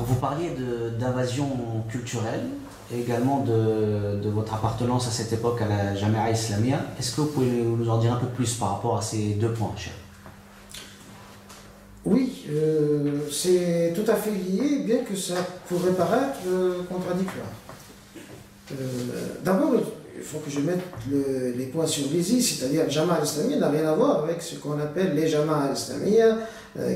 Vous parliez d'invasion culturelle et également de votre appartenance à cette époque à la Jamia Islamia. Est-ce que vous pouvez nous en dire un peu plus par rapport à ces deux points, cher? Oui, c'est tout à fait lié, bien que ça pourrait paraître contradictoire. D'abord, il faut que je mette les points sur les i, c'est-à-dire le Jama'a al-Islamiyya n'a rien à voir avec ce qu'on appelle les Jama'a al-Islamiyya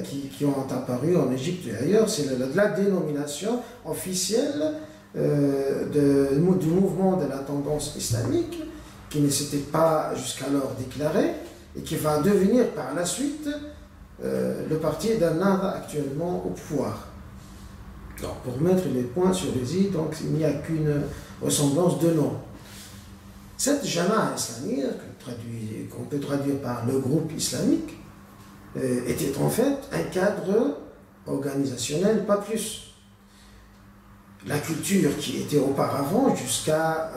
qui ont apparu en Égypte et ailleurs. C'est la dénomination officielle du mouvement de la tendance islamique qui ne s'était pas jusqu'alors déclaré et qui va devenir par la suite le parti d'Al-Nahda actuellement au pouvoir. Donc, pour mettre les points sur les i, donc il n'y a qu'une ressemblance de nom. Cette Jama'a Islamiyya, qu'on peut traduire par le groupe islamique, était en fait un cadre organisationnel, pas plus. La culture qui était auparavant, jusqu'à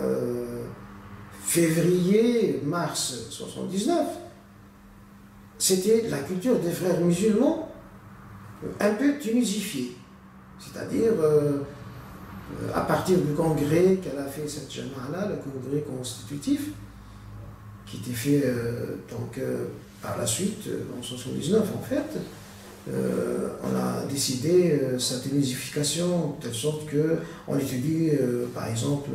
février-mars 1979, c'était la culture des frères musulmans un peu tunisifiée. C'est-à-dire, à partir du congrès qu'elle a fait, cette Jama'a-là, le congrès constitutif, qui était fait par la suite, en 1979 en fait, on a décidé sa tunisification, de telle sorte qu'on étudie, par exemple,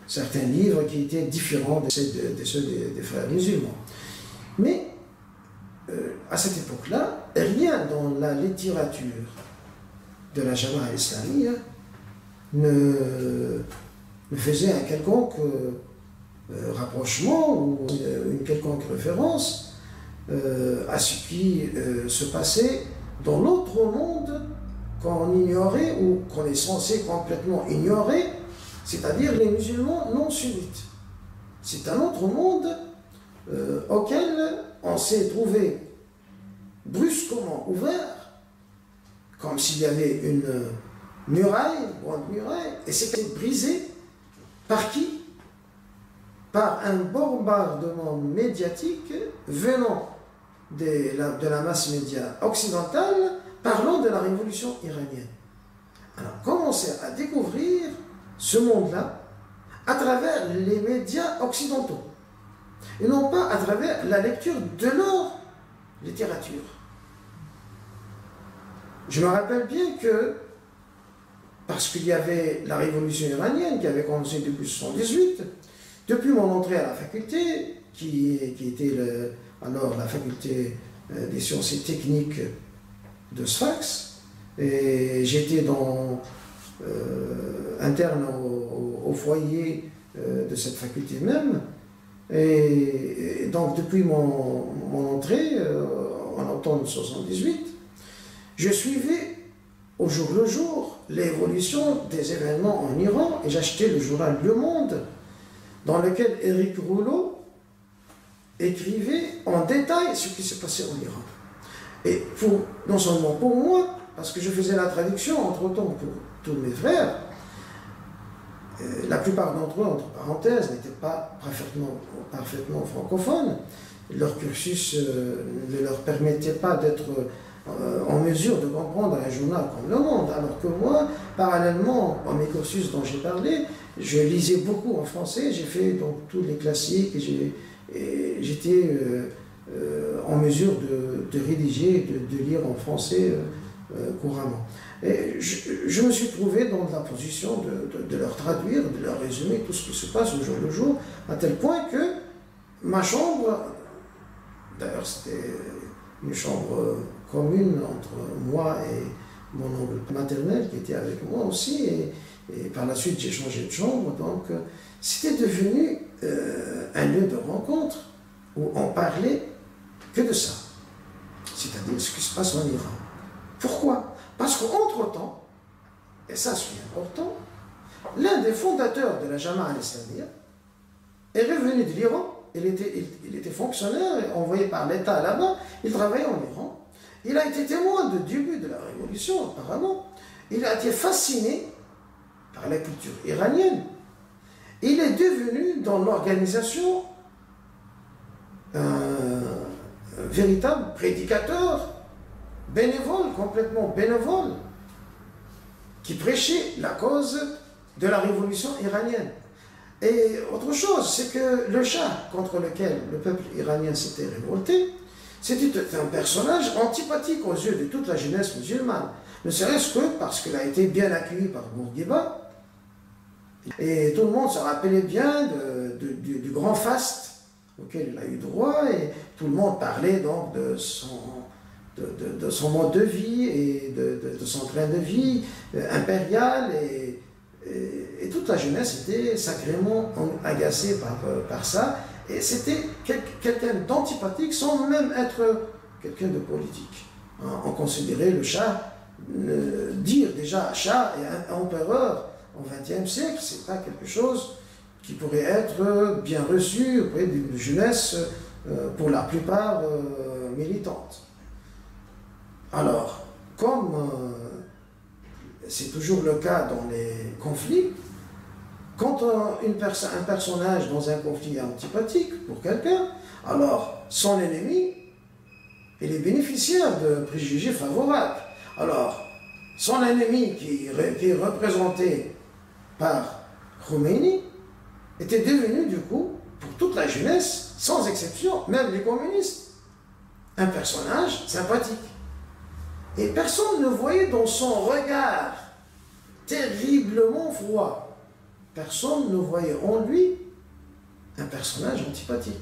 certains livres qui étaient différents de ceux des frères musulmans. Mais, à cette époque-là, rien dans la littérature de la Jama'a Islamiyya ne faisait un quelconque rapprochement ou une quelconque référence à ce qui se passait dans l'autre monde qu'on ignorait ou qu'on est censé complètement ignorer, c'est-à-dire les musulmans non sunnites. C'est un autre monde auquel on s'est trouvé brusquement ouvert, comme s'il y avait une muraille, une grande muraille, et c'était brisé par qui? Par un bombardement médiatique venant de la masse média occidentale parlant de la révolution iranienne. Alors, commencer à découvrir ce monde-là à travers les médias occidentaux, et non pas à travers la lecture de leur littérature. Je me rappelle bien que, parce qu'il y avait la révolution iranienne qui avait commencé depuis 1978, depuis mon entrée à la faculté, qui était alors la faculté des sciences et techniques de Sfax, et j'étais interne au foyer de cette faculté même, et donc depuis mon entrée en automne 1978, je suivais au jour le jour l'évolution des événements en Iran, et j'achetais le journal Le Monde, dans lequel Éric Rouleau écrivait en détail ce qui se passait en Iran. Et non seulement pour moi, parce que je faisais la traduction entre-temps pour tous mes frères, la plupart d'entre eux, entre parenthèses, n'étaient pas parfaitement francophones. Leur cursus ne leur permettait pas d'être en mesure de comprendre un journal comme Le Monde, alors que moi, parallèlement à mes cursus dont j'ai parlé, je lisais beaucoup en français, j'ai fait donc tous les classiques, et j'étais en mesure de rédiger, de lire en français couramment. Et je me suis trouvé dans la position de leur traduire, de leur résumer tout ce qui se passe au jour le jour, à tel point que ma chambre, d'ailleurs c'était une chambre commune entre moi et mon oncle maternel qui était avec moi aussi, et par la suite j'ai changé de chambre, donc c'était devenu un lieu de rencontre où on parlait que de ça, c'est-à-dire ce qui se passe en Iran. Pourquoi? Parce qu'entre-temps, et ça c'est important, l'un des fondateurs de la Jama'a al-Islamiyya est revenu de l'Iran. Il était fonctionnaire, envoyé par l'État là-bas, il travaillait en Iran. Il a été témoin du début de la révolution, apparemment. Il a été fasciné par la culture iranienne. Il est devenu, dans l'organisation, un véritable prédicateur bénévole, complètement bénévole, qui prêchait la cause de la révolution iranienne. Et autre chose, c'est que le Shah contre lequel le peuple iranien s'était révolté, c'était un personnage antipathique aux yeux de toute la jeunesse musulmane. Ne serait-ce que parce qu'il a été bien accueilli par Bourguiba. Et tout le monde se rappelait bien du grand faste auquel il a eu droit, et tout le monde parlait donc de son mode de vie et de son train de vie impérial, et toute la jeunesse était sacrément agacée par ça, et c'était quelqu'un d'antipathique sans même être quelqu'un de politique. On considérait le Shah, dire déjà Shah et empereur au XXe siècle, c'est pas quelque chose qui pourrait être bien reçu auprès d'une jeunesse pour la plupart militante. Alors, comme c'est toujours le cas dans les conflits, quand un personnage dans un conflit est antipathique pour quelqu'un, alors son ennemi, il est bénéficiaire de préjugés favorables. Alors, son ennemi qui est représenté par Khomeini était devenu du coup, pour toute la jeunesse, sans exception, même les communistes, un personnage sympathique. Et personne ne voyait dans son regard terriblement froid, personne ne voyait en lui un personnage antipathique.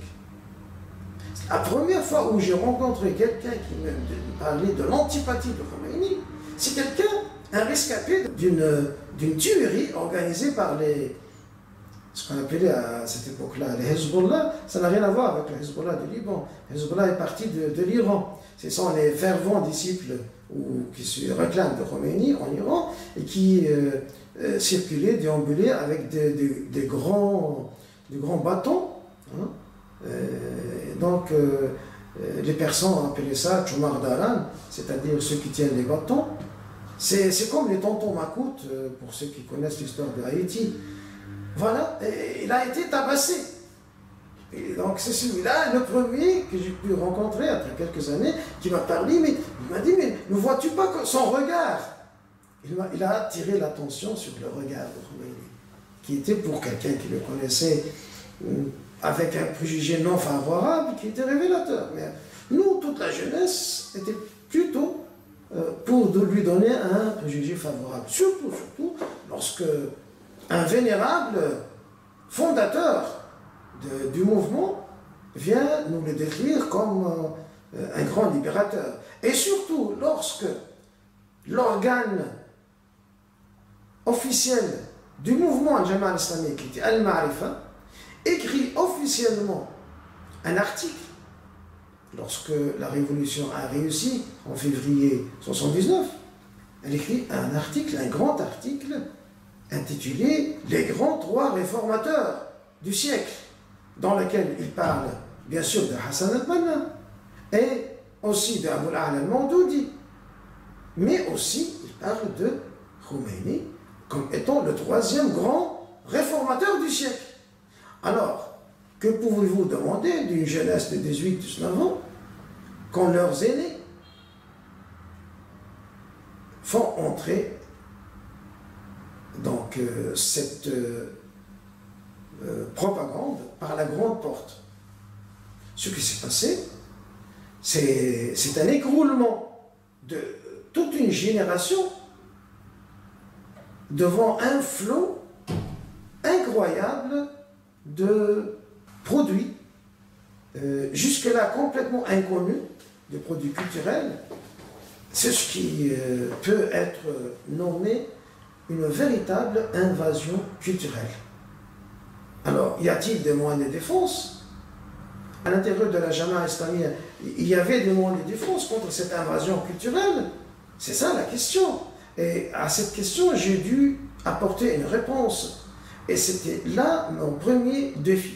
La première fois où j'ai rencontré quelqu'un qui me parlait de l'antipathie de Khomeini, c'est quelqu'un, un rescapé d'une tuerie organisée par ce qu'on appelait à cette époque-là les Hezbollah. Ça n'a rien à voir avec le Hezbollah du Liban. Le Hezbollah est parti de l'Iran. Ce sont les fervents disciples qui se réclament de Khomeini en Iran et qui circulaient, déambulaient avec des grands bâtons. Hein. Donc, les Persans appelaient ça Chumar Daran, c'est-à-dire ceux qui tiennent les bâtons. C'est comme les tontons macoutes, pour ceux qui connaissent l'histoire de Haïti. Voilà, et il a été tabassé. Et donc c'est celui-là, le premier que j'ai pu rencontrer après quelques années, qui m'a parlé, mais il m'a dit, mais ne vois-tu pas son regard? Il a attiré l'attention sur le regard de Khomeini, qui était pour quelqu'un qui le connaissait avec un préjugé non favorable, qui était révélateur. Mais nous, toute la jeunesse, était plutôt pour lui donner un préjugé favorable. Surtout lorsque un vénérable fondateur du mouvement vient nous le décrire comme un grand libérateur. Et surtout lorsque l'organe officiel du mouvement Al-Jama'a al-Islamique, qui était Al-Ma'rifa, écrit officiellement un article, lorsque la révolution a réussi en février 1979, elle écrit un article, un grand article, intitulé « Les grands trois réformateurs du siècle », dans lequel il parle bien sûr de Hassan al-Banna et aussi d'Abou al-A'la al-Mandoudi, mais aussi il parle de Khomeini comme étant le troisième grand réformateur du siècle. Alors, que pouvez-vous demander d'une jeunesse de 18-19 ans quand leurs aînés font entrer donc cette propagande par la grande porte? Ce qui s'est passé, c'est un écroulement de toute une génération devant un flot incroyable de produits, jusque-là complètement inconnus, de produits culturels. C'est ce qui peut être nommé une véritable invasion culturelle. Alors, y a-t-il des moyens de défense? À l'intérieur de la Jama'a islamique, il y avait des moyens de défense contre cette invasion culturelle? C'est ça la question. Et à cette question, j'ai dû apporter une réponse. Et c'était là mon premier défi.